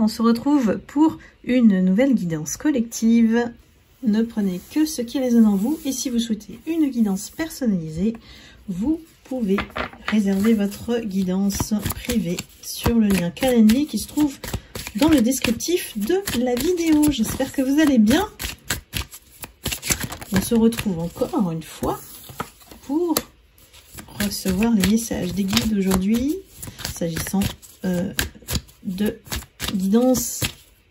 on se retrouve pour une nouvelle guidance collective. Ne prenez que ce qui résonne en vous. Et si vous souhaitez une guidance personnalisée, vous pouvez réserver votre guidance privée sur le lien Calendly qui se trouve dans le descriptif de la vidéo. J'espère que vous allez bien. On se retrouve encore une fois pour recevoir les messages des guides aujourd'hui, s'agissant de guidance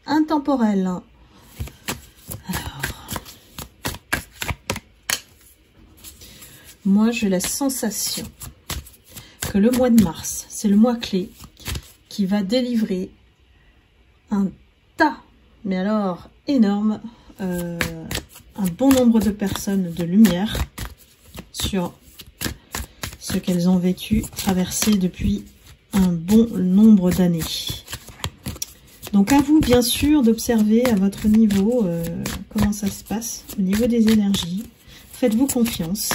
intemporelle. Alors, moi j'ai la sensation que le mois de mars, c'est le mois clé qui va délivrer un tas, mais alors énorme, un bon nombre de personnes de lumière sur ce qu'elles ont vécu, traversé depuis un bon nombre d'années. Donc à vous bien sûr d'observer à votre niveau comment ça se passe au niveau des énergies. Faites-vous confiance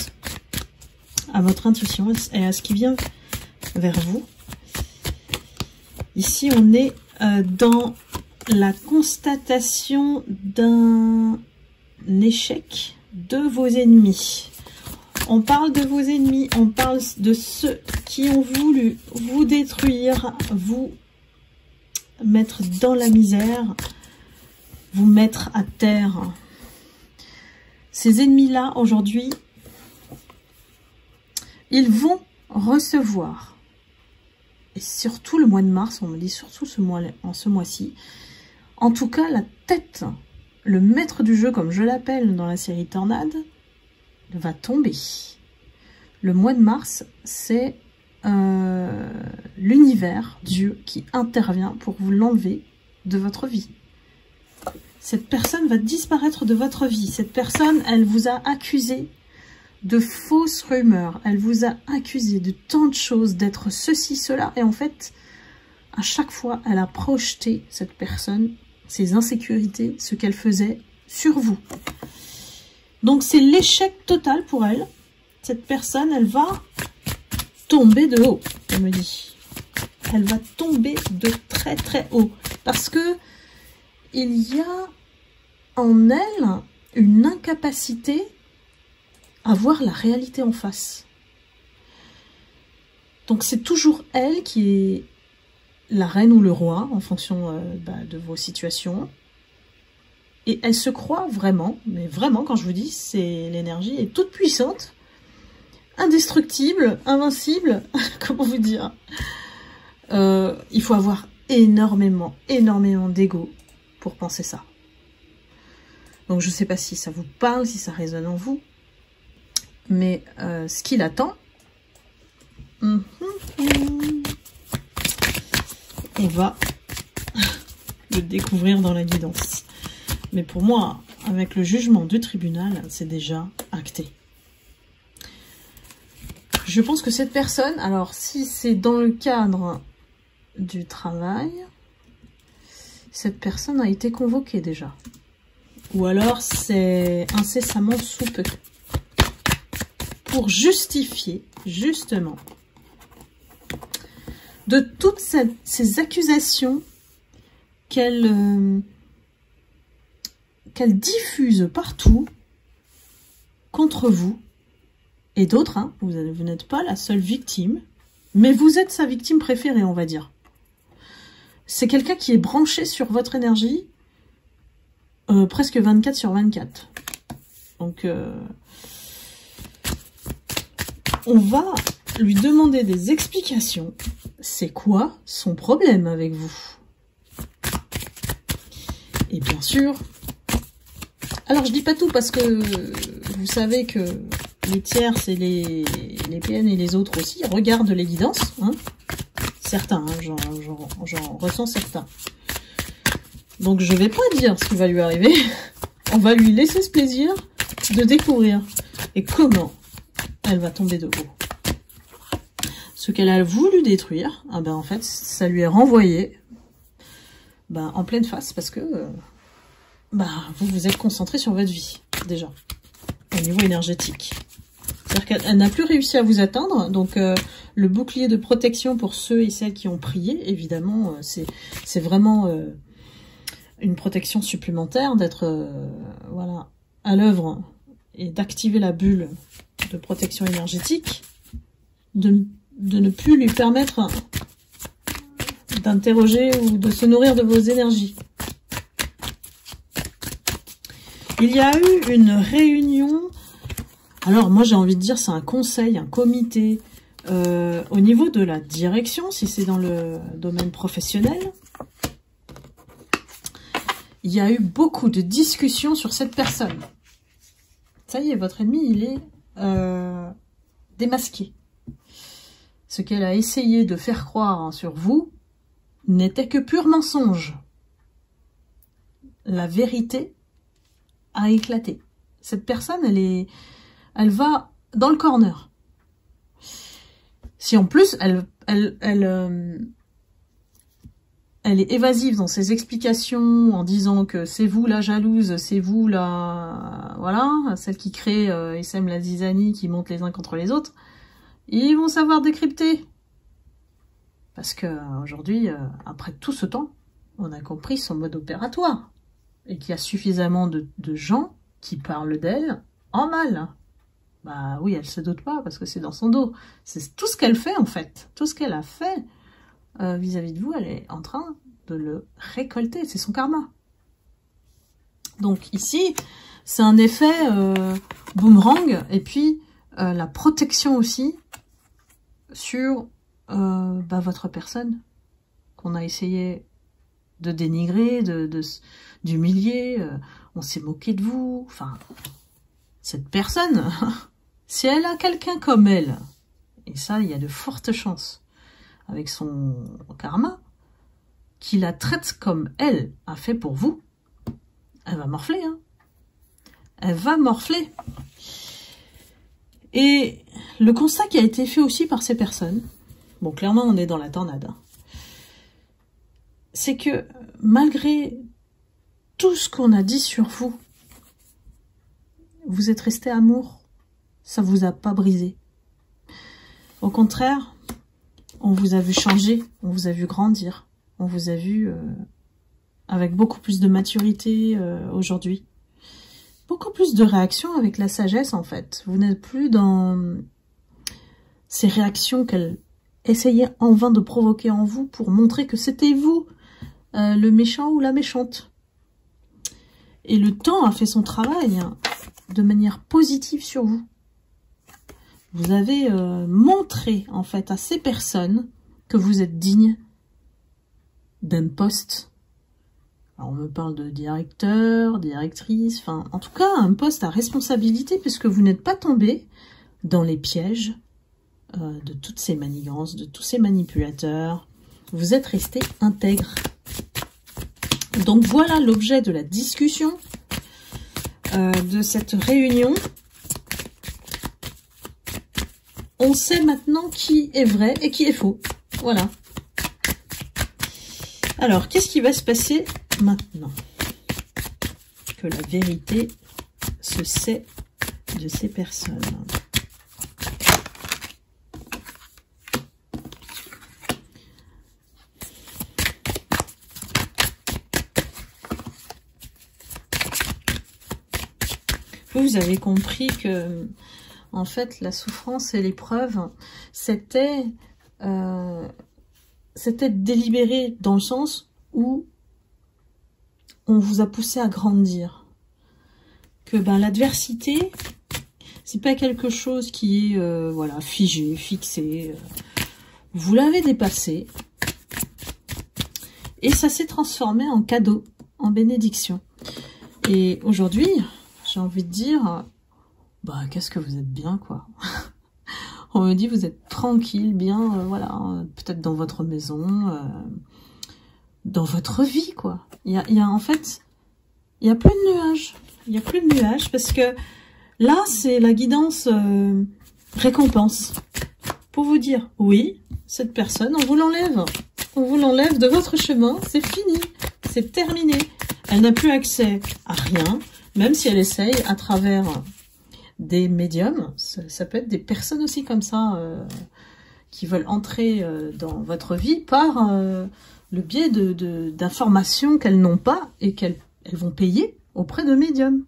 à votre intuition et à ce qui vient vers vous. Ici on est dans la constatation d'un échec de vos ennemis. On parle de vos ennemis, on parle de ceux qui ont voulu vous détruire, vous mettre dans la misère, vous mettre à terre. Ces ennemis-là, aujourd'hui, ils vont recevoir, et surtout le mois de mars, on me dit surtout ce mois-ci, en tout cas la tête, le maître du jeu, comme je l'appelle dans la série Tornade, va tomber. Le mois de mars, c'est l'univers, Dieu, qui intervient pour vous l'enlever de votre vie. Cette personne va disparaître de votre vie. Cette personne, elle vous a accusé de fausses rumeurs. Elle vous a accusé de tant de choses, d'être ceci, cela. Et en fait, à chaque fois, elle a projeté, cette personne, ses insécurités, ce qu'elle faisait sur vous. Donc, c'est l'échec total pour elle. Cette personne, elle va tomber de haut, elle me dit. Elle va tomber de très très haut. Parce que il y a en elle une incapacité à voir la réalité en face. Donc, c'est toujours elle qui est la reine ou le roi, en fonction de vos situations. Et elle se croit vraiment, mais vraiment, quand je vous dis, c'est l'énergie est toute puissante, indestructible, invincible, comment vous dire. Il faut avoir énormément d'ego pour penser ça. Donc je ne sais pas si ça vous parle, si ça résonne en vous, mais ce qu'il attend, on va le découvrir dans la guidance. Mais pour moi, avec le jugement du tribunal, c'est déjà acté. Je pense que cette personne, alors si c'est dans le cadre du travail, cette personne a été convoquée déjà. Ou alors c'est incessamment sous peu. Pour justifier, justement, de toutes ces accusations qu'elle diffuse partout contre vous et d'autres, hein, vous n'êtes pas la seule victime, mais vous êtes sa victime préférée, on va dire. C'est quelqu'un qui est branché sur votre énergie presque 24/24. Donc, on va lui demander des explications. C'est quoi son problème avec vous? Et bien sûr, alors je dis pas tout parce que vous savez que les tiers, c'est les PN et les autres aussi, regardent les guidances, hein. Certains, hein, j'en ressens certains. Donc je vais pas dire ce qui va lui arriver, on va lui laisser ce plaisir de découvrir et comment elle va tomber de haut. Ce qu'elle a voulu détruire, ah ben en fait, ça lui est renvoyé en pleine face parce que vous vous êtes concentré sur votre vie, déjà, au niveau énergétique. C'est-à-dire qu'elle n'a plus réussi à vous atteindre, donc le bouclier de protection pour ceux et celles qui ont prié, évidemment, c'est vraiment une protection supplémentaire, d'être voilà, à l'œuvre et d'activer la bulle de protection énergétique, de ne plus lui permettre d'interroger ou de se nourrir de vos énergies. Il y a eu une réunion, alors moi j'ai envie de dire c'est un conseil, un comité, au niveau de la direction, si c'est dans le domaine professionnel. Il y a eu beaucoup de discussions sur cette personne. Ça y est, votre ennemi, il est démasqué. Ce qu'elle a essayé de faire croire sur vous n'était que pur mensonge. La vérité a éclaté. Cette personne, elle va dans le corner. Si en plus, elle est évasive dans ses explications en disant que c'est vous la jalouse, c'est vous la... Voilà, celle qui crée et sème la zizanie, qui monte les uns contre les autres, ils vont savoir décrypter. Parce que aujourd'hui, après tout ce temps, on a compris son mode opératoire. Et qu'il y a suffisamment de gens qui parlent d'elle en mal. Bah oui, elle se doute pas parce que c'est dans son dos. C'est tout ce qu'elle fait en fait. Tout ce qu'elle a fait vis-à-vis de vous, elle est en train de le récolter. C'est son karma. Donc ici, c'est un effet boomerang. Et puis, la protection aussi sur votre personne qu'on a essayé de dénigrer, d'humilier. On s'est moqué de vous. Enfin, cette personne, si elle a quelqu'un comme elle, et ça, il y a de fortes chances, avec son karma, qui la traite comme elle a fait pour vous, elle va morfler. Hein. Elle va morfler. Et le constat qui a été fait aussi par ces personnes, bon, clairement, on est dans la tornade, hein, c'est que malgré tout ce qu'on a dit sur vous, vous êtes resté amour, ça vous a pas brisé. Au contraire, on vous a vu changer, on vous a vu grandir, on vous a vu avec beaucoup plus de maturité aujourd'hui. Beaucoup plus de réactions avec la sagesse en fait. Vous n'êtes plus dans ces réactions qu'elle essayait en vain de provoquer en vous pour montrer que c'était vous, le méchant ou la méchante. Et le temps a fait son travail hein, de manière positive sur vous. Vous avez montré en fait à ces personnes que vous êtes digne d'un poste. Alors on me parle de directeur, directrice, enfin en tout cas un poste à responsabilité puisque vous n'êtes pas tombé dans les pièges de toutes ces manigances, de tous ces manipulateurs. Vous êtes resté intègre. Donc voilà l'objet de la discussion de cette réunion. On sait maintenant qui est vrai et qui est faux. Voilà. Alors, qu'est-ce qui va se passer maintenant que la vérité se sait de ces personnes? Vous avez compris que, en fait, la souffrance et l'épreuve, c'était délibéré dans le sens où on vous a poussé à grandir. Que ben, l'adversité, c'est pas quelque chose qui est voilà, figé, fixé. Vous l'avez dépassé. Et ça s'est transformé en cadeau, en bénédiction. Et aujourd'hui, j'ai envie de dire, bah qu'est-ce que vous êtes bien, quoi. On me dit, vous êtes tranquille, bien, voilà, peut-être dans votre maison, dans votre vie, quoi. Il y a en fait, il n'y a plus de nuages. Il n'y a plus de nuages parce que là, c'est la guidance récompense. Pour vous dire, oui, cette personne, on vous l'enlève. On vous l'enlève de votre chemin, c'est fini, c'est terminé. Elle n'a plus accès à rien, même si elle essaye à travers des médiums. Ça peut être des personnes aussi comme ça qui veulent entrer dans votre vie par le biais d'informations qu'elles n'ont pas et qu'elles vont payer auprès de médiums.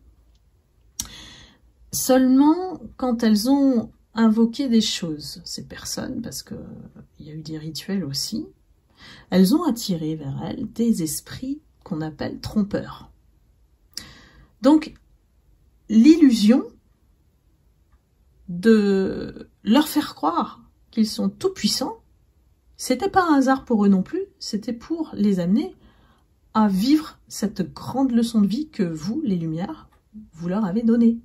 Seulement quand elles ont invoqué des choses, ces personnes, parce que il y a eu des rituels aussi, elles ont attiré vers elles des esprits qu'on appelle trompeurs. Donc, l'illusion de leur faire croire qu'ils sont tout puissants, c'était pas un hasard pour eux non plus, c'était pour les amener à vivre cette grande leçon de vie que vous, les Lumières, vous leur avez donnée,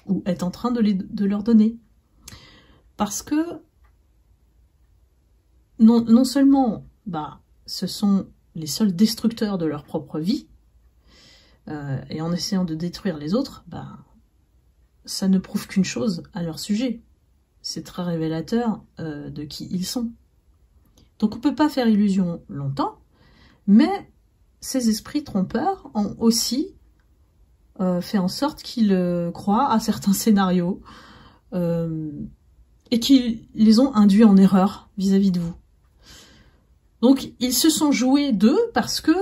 ou êtes en train de leur donner. Parce que, non seulement, ce sont les seuls destructeurs de leur propre vie, et en essayant de détruire les autres, ça ne prouve qu'une chose à leur sujet. C'est très révélateur de qui ils sont. Donc on ne peut pas faire illusion longtemps, mais ces esprits trompeurs ont aussi fait en sorte qu'ils croient à certains scénarios et qu'ils les ont induits en erreur vis-à-vis de vous. Donc ils se sont joués d'eux parce que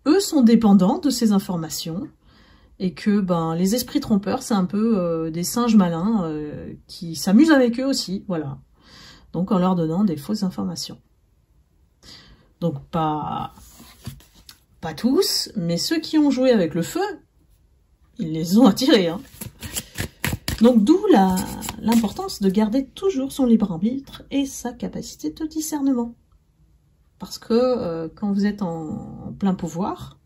eux sont dépendants de ces informations et que les esprits trompeurs, c'est un peu des singes malins qui s'amusent avec eux aussi, voilà. Donc en leur donnant des fausses informations. Donc pas tous, mais ceux qui ont joué avec le feu, ils les ont attirés. Hein. Donc d'où l'importance de garder toujours son libre arbitre et sa capacité de discernement. Parce que quand vous êtes en plein pouvoir,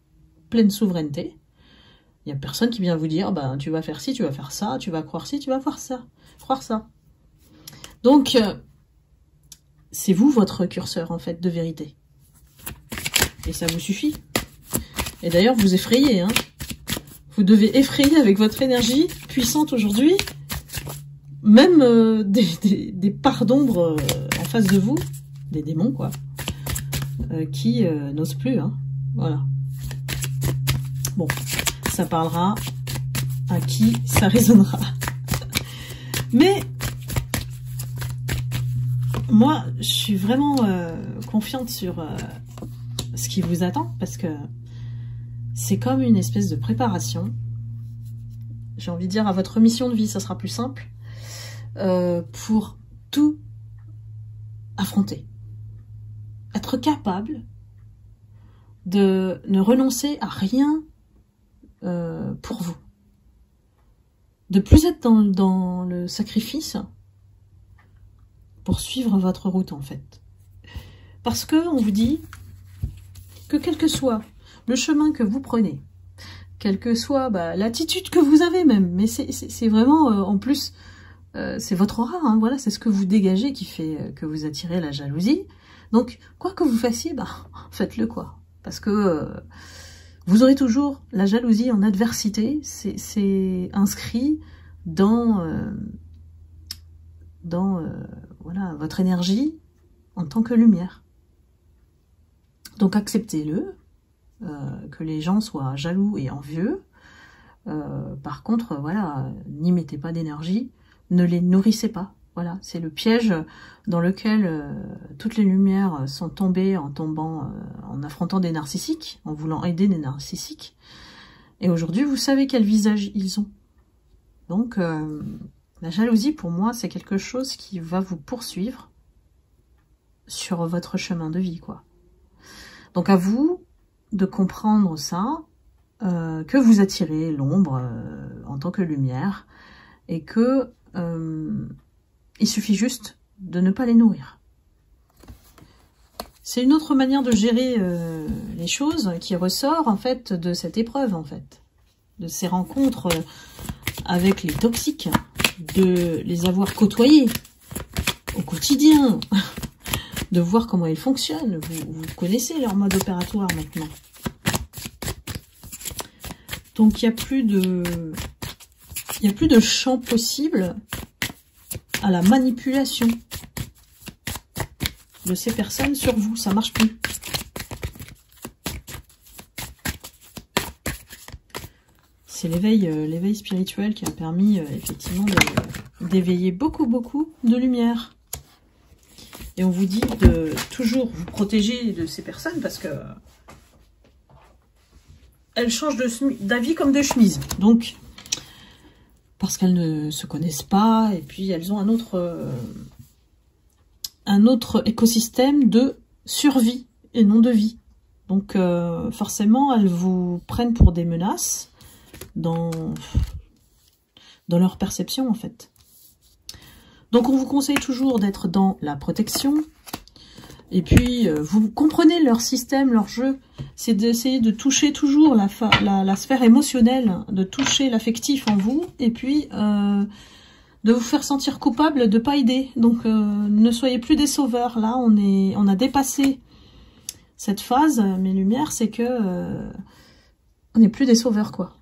pleine souveraineté, il n'y a personne qui vient vous dire tu vas faire ci, tu vas faire ça, tu vas croire ci, tu vas croire ça. Donc c'est vous votre curseur en fait de vérité. Et ça vous suffit. Et d'ailleurs vous effrayez, hein. Vous devez effrayer avec votre énergie puissante aujourd'hui, même des parts d'ombre en face de vous, des démons quoi, qui n'osent plus, hein. Voilà. Bon, ça parlera à qui ça résonnera. Mais moi, je suis vraiment confiante sur ce qui vous attend, parce que c'est comme une espèce de préparation. J'ai envie de dire, à votre mission de vie, ça sera plus simple, pour tout affronter. Être capable de ne renoncer à rien pour vous. De plus être dans le sacrifice pour suivre votre route, en fait. Parce que on vous dit que quel que soit le chemin que vous prenez, quelle que soit l'attitude que vous avez même, mais c'est vraiment, en plus, c'est votre aura, hein, voilà, c'est ce que vous dégagez qui fait que vous attirez la jalousie. Donc, quoi que vous fassiez, faites-le quoi. Parce que vous aurez toujours la jalousie en adversité, c'est inscrit dans voilà, votre énergie en tant que lumière. Donc acceptez-le, que les gens soient jaloux et envieux. Par contre, voilà, n'y mettez pas d'énergie, ne les nourrissez pas. Voilà, c'est le piège dans lequel toutes les lumières sont tombées en affrontant des narcissiques, en voulant aider des narcissiques. Et aujourd'hui, vous savez quel visage ils ont. Donc, la jalousie, pour moi, c'est quelque chose qui va vous poursuivre sur votre chemin de vie, quoi. Donc, à vous de comprendre ça, que vous attirez l'ombre en tant que lumière, et que il suffit juste de ne pas les nourrir. C'est une autre manière de gérer les choses qui ressort en fait de cette épreuve, en fait, de ces rencontres avec les toxiques, de les avoir côtoyés au quotidien, de voir comment ils fonctionnent. Vous connaissez leur mode opératoire maintenant. Donc il n'y a plus de champ possible à la manipulation de ces personnes sur vous, ça marche plus. C'est l'éveil spirituel qui a permis effectivement d'éveiller beaucoup de lumière. Et on vous dit de toujours vous protéger de ces personnes parce que elles changent d'avis comme de chemise. Donc, parce qu'elles ne se connaissent pas et puis elles ont un autre écosystème de survie et non de vie. Donc, forcément, elles vous prennent pour des menaces dans leur perception, en fait. Donc, on vous conseille toujours d'être dans la protection. Et puis, vous comprenez leur système, leur jeu. C'est d'essayer de toucher toujours la sphère émotionnelle, de toucher l'affectif en vous. Et puis, de vous faire sentir coupable de ne pas aider. Donc, ne soyez plus des sauveurs. Là, on a dépassé cette phase. Mes lumières, c'est que on n'est plus des sauveurs, quoi.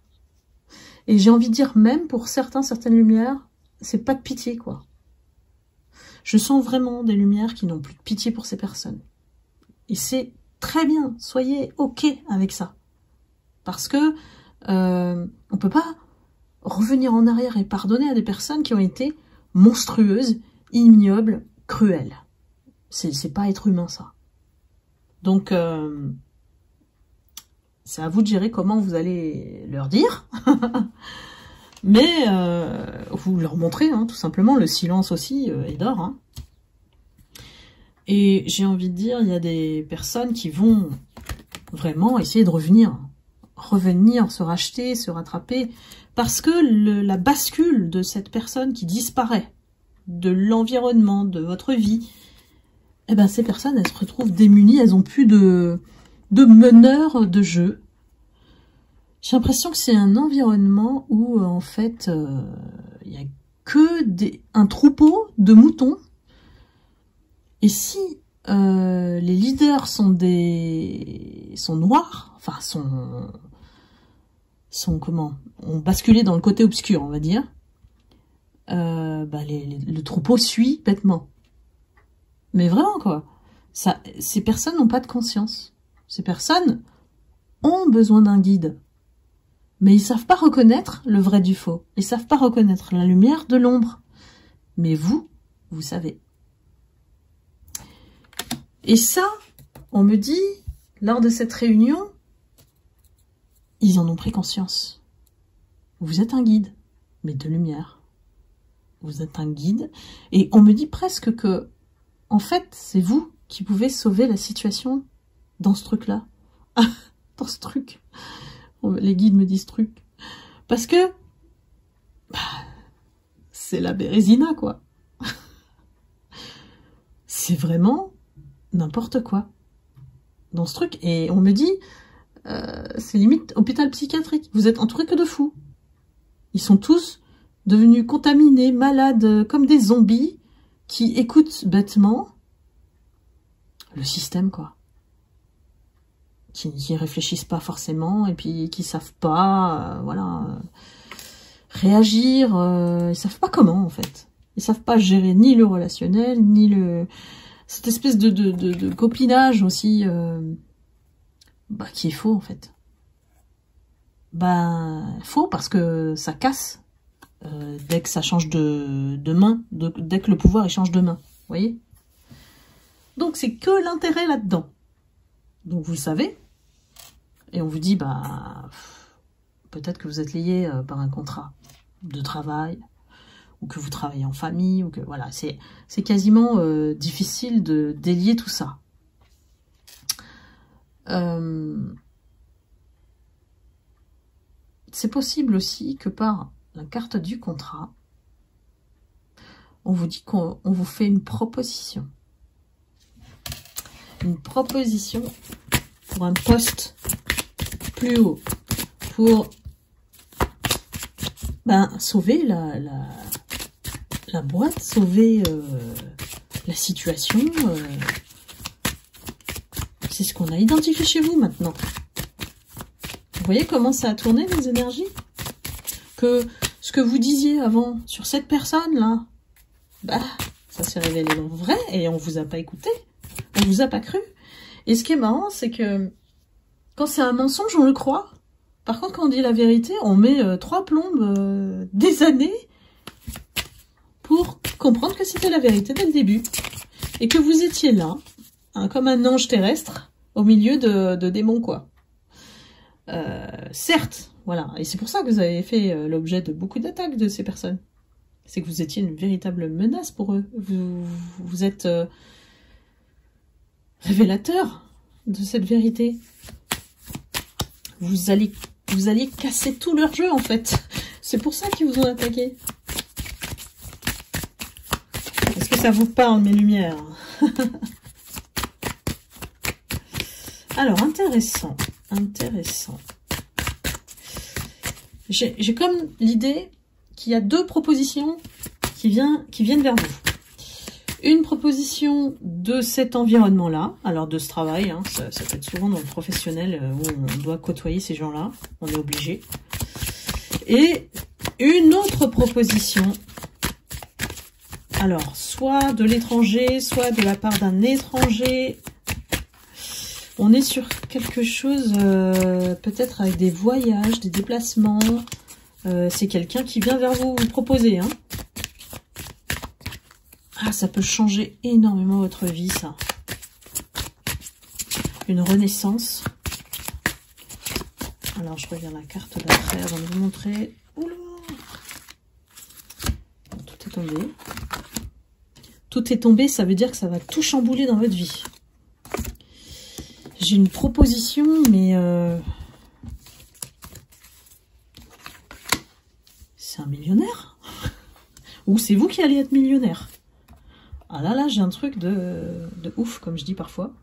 Et j'ai envie de dire, même pour certaines lumières, c'est pas de pitié, quoi. Je sens vraiment des lumières qui n'ont plus de pitié pour ces personnes. Et c'est très bien, soyez OK avec ça. Parce que on peut pas revenir en arrière et pardonner à des personnes qui ont été monstrueuses, ignobles, cruelles. C'est pas être humain, ça. Donc, c'est à vous de gérer comment vous allez leur dire. Mais vous leur montrez, hein, tout simplement, le silence aussi est d'or. Hein. Et j'ai envie de dire, il y a des personnes qui vont vraiment essayer de revenir, se racheter, se rattraper, parce que la bascule de cette personne qui disparaît, de l'environnement, de votre vie, eh ben ces personnes, elles se retrouvent démunies, elles n'ont plus de meneur de jeu. J'ai l'impression que c'est un environnement où, en fait, il n'y a que un troupeau de moutons. Et si les leaders sont noirs, enfin, ont basculé dans le côté obscur, on va dire, le troupeau suit bêtement. Mais vraiment, quoi. Ces personnes n'ont pas de conscience. Ces personnes ont besoin d'un guide. Mais ils savent pas reconnaître le vrai du faux. Ils savent pas reconnaître la lumière de l'ombre. Mais vous savez. Et ça, on me dit, lors de cette réunion, ils en ont pris conscience. Vous êtes un guide, mais de lumière. Vous êtes un guide. Et on me dit presque que, en fait, c'est vous qui pouvez sauver la situation dans ce truc-là. Dans ce truc. Les guides me disent truc. Parce que c'est la Bérésina, quoi. C'est vraiment n'importe quoi dans ce truc. Et on me dit, c'est limite hôpital psychiatrique. Vous êtes entouré que de fous. Ils sont tous devenus contaminés, malades, comme des zombies, qui écoutent bêtement le système, quoi. Qui réfléchissent pas forcément et puis qui savent pas, réagir. Ils savent pas comment, en fait. Ils savent pas gérer ni le relationnel, ni cette espèce de copinage aussi, qui est faux, en fait. Faux parce que ça casse dès que ça change de main, dès que le pouvoir il change de main, vous voyez. Donc c'est que l'intérêt là-dedans. Donc vous le savez. Et on vous dit, peut-être que vous êtes lié par un contrat de travail, ou que vous travaillez en famille, ou que voilà, c'est quasiment difficile de délier tout ça. C'est possible aussi que par la carte du contrat, on vous dit qu'on vous fait une proposition. Une proposition pour un poste plus haut, pour sauver la boîte, sauver la situation. C'est ce qu'on a identifié chez vous maintenant. Vous voyez comment ça a tourné les énergies? Que ce que vous disiez avant sur cette personne-là, ça s'est révélé vrai et on vous a pas écouté, on vous a pas cru. Et ce qui est marrant, c'est que quand c'est un mensonge, on le croit. Par contre, quand on dit la vérité, on met 3 plombes des années pour comprendre que c'était la vérité dès le début. et que vous étiez là, hein, comme un ange terrestre, au milieu de démons, quoi. Certes, voilà, et c'est pour ça que vous avez fait l'objet de beaucoup d'attaques de ces personnes. C'est que vous étiez une véritable menace pour eux. Vous êtes révélateur de cette vérité. Vous alliez casser tout leur jeu, en fait. C'est pour ça qu'ils vous ont attaqué. Est-ce que ça vous parle, mes lumières? Alors, intéressant. Intéressant. J'ai comme l'idée qu'il y a deux propositions qui viennent vers vous. Une proposition de cet environnement-là, alors de ce travail, hein, ça peut être souvent dans le professionnel où on doit côtoyer ces gens-là, on est obligé. Et une autre proposition, alors soit de l'étranger, soit de la part d'un étranger. On est sur quelque chose peut-être avec des voyages, des déplacements. C'est quelqu'un qui vient vers vous proposer, hein. Ah, ça peut changer énormément votre vie, ça. Une renaissance. Alors, je regarde la carte d'après avant de vous montrer. Oula! Bon, tout est tombé. Tout est tombé, ça veut dire que ça va tout chambouler dans votre vie. J'ai une proposition, mais... c'est un millionnaire? Ou c'est vous qui allez être millionnaire? Ah là, j'ai un truc de ouf, comme je dis parfois.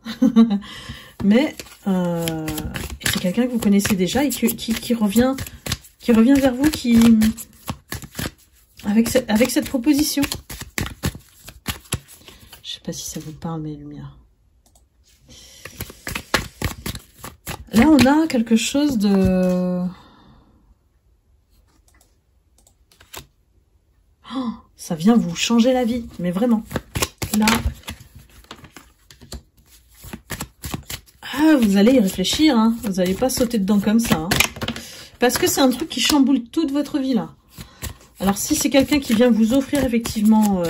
Mais c'est quelqu'un que vous connaissez déjà et qui revient vers vous avec cette proposition. Je sais pas si ça vous parle, mes lumières. Là, on a quelque chose de... Oh, ça vient vous changer la vie, mais vraiment. Là, ah, vous allez y réfléchir, hein. Vous n'allez pas sauter dedans comme ça, hein. Parce que c'est un truc qui chamboule toute votre vie, là. Alors, si c'est quelqu'un qui vient vous offrir effectivement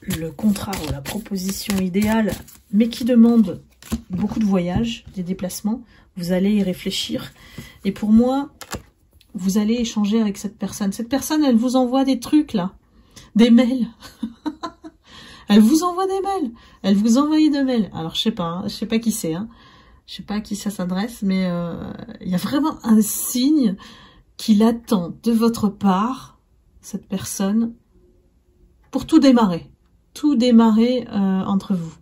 le contrat ou la proposition idéale, mais qui demande beaucoup de voyages, des déplacements, vous allez y réfléchir. Et pour moi, vous allez échanger avec cette personne. Cette personne, elle vous envoie des trucs, là. Des mails. Elle vous envoie des mails. Elle vous envoie des mails. Alors, je sais pas qui c'est, hein. Je sais pas à qui ça s'adresse, mais il y a vraiment un signe qu'il attend de votre part, cette personne, pour tout démarrer. Tout démarrer entre vous.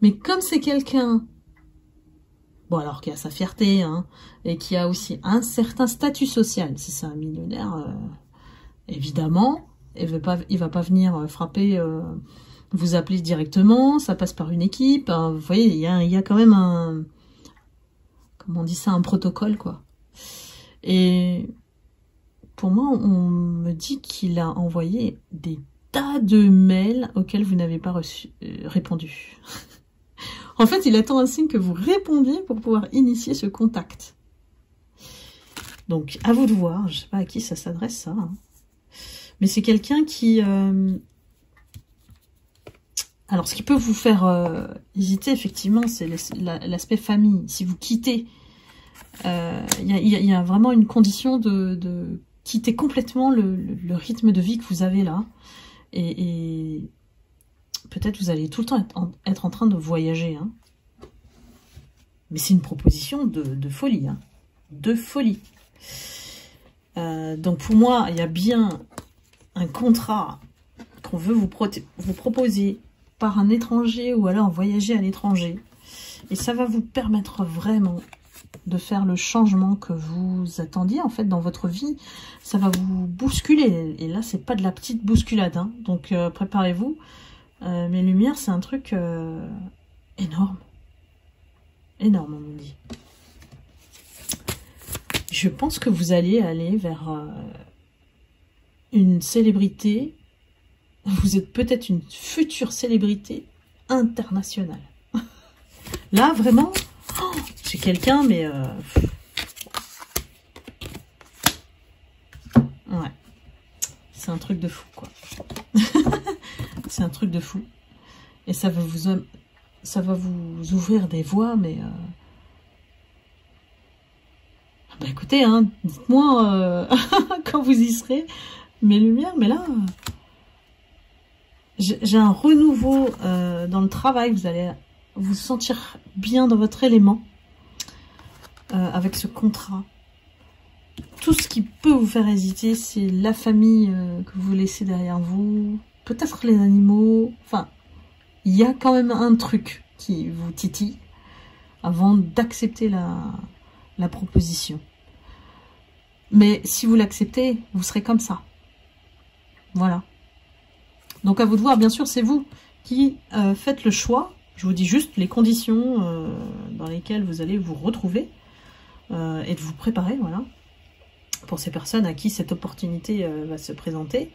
Mais comme c'est quelqu'un, bon alors qui a sa fierté, hein, et qui a aussi un certain statut social, si c'est un millionnaire, évidemment, il va pas venir frapper, vous appeler directement, ça passe par une équipe, hein, vous voyez, il y a quand même un, comment on dit ça, un protocole, quoi. Et pour moi, on me dit qu'il a envoyé des tas de mails auxquels vous n'avez pas répondu. En fait, il attend un signe que vous répondiez pour pouvoir initier ce contact. Donc, à vous de voir. Je ne sais pas à qui ça s'adresse, ça. Hein. Mais c'est quelqu'un qui... Alors, ce qui peut vous faire hésiter, effectivement, c'est l'aspect famille. Si vous quittez, il y a vraiment une condition de quitter complètement le rythme de vie que vous avez là. Et peut-être vous allez tout le temps être en train de voyager. Hein. Mais c'est une proposition de folie. Hein. De folie. Donc pour moi, il y a bien un contrat qu'on veut vous proposer par un étranger ou alors voyager à l'étranger. Et ça va vous permettre vraiment de faire le changement que vous attendiez en fait dans votre vie. Ça va vous bousculer. Et là, c'est pas de la petite bousculade. Hein. Donc préparez-vous. Mes lumières, c'est un truc énorme. Énorme, on me dit. Je pense que vous allez aller vers une célébrité. Vous êtes peut-être une future célébrité internationale. Là, vraiment, oh, c'est quelqu'un, mais... ouais. C'est un truc de fou, quoi. c'est un truc de fou. Et ça va vous ouvrir des voies, mais... Bah écoutez, hein, dites-moi quand vous y serez, mes lumières, mais là... J'ai un renouveau dans le travail, vous allez vous sentir bien dans votre élément avec ce contrat. Tout ce qui peut vous faire hésiter, c'est la famille que vous laissez derrière vous, peut-être les animaux, enfin, il y a quand même un truc qui vous titille avant d'accepter la proposition. Mais si vous l'acceptez, vous serez comme ça. Voilà. Donc à vous de voir, bien sûr, c'est vous qui faites le choix. Je vous dis juste les conditions dans lesquelles vous allez vous retrouver et de vous préparer, voilà, pour ces personnes à qui cette opportunité va se présenter,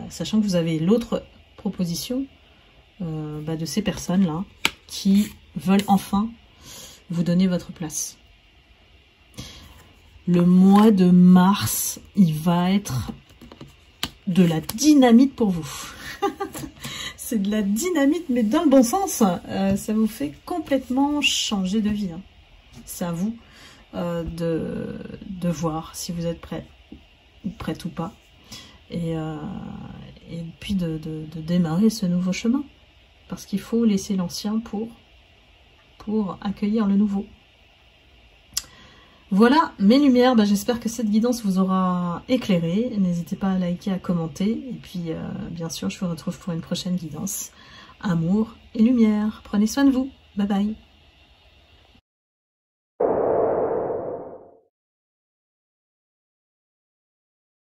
sachant que vous avez l'autre proposition de ces personnes-là qui veulent enfin vous donner votre place. Le mois de mars, il va être de la dynamite pour vous. C'est de la dynamite, mais dans le bon sens. Ça vous fait complètement changer de vie. Hein. C'est à vous de voir si vous êtes prête ou pas. Et puis de démarrer ce nouveau chemin. Parce qu'il faut laisser l'ancien pour accueillir le nouveau. Voilà mes lumières, j'espère que cette guidance vous aura éclairé. N'hésitez pas à liker, à commenter. Et puis bien sûr, je vous retrouve pour une prochaine guidance. Amour et lumière. Prenez soin de vous. Bye bye.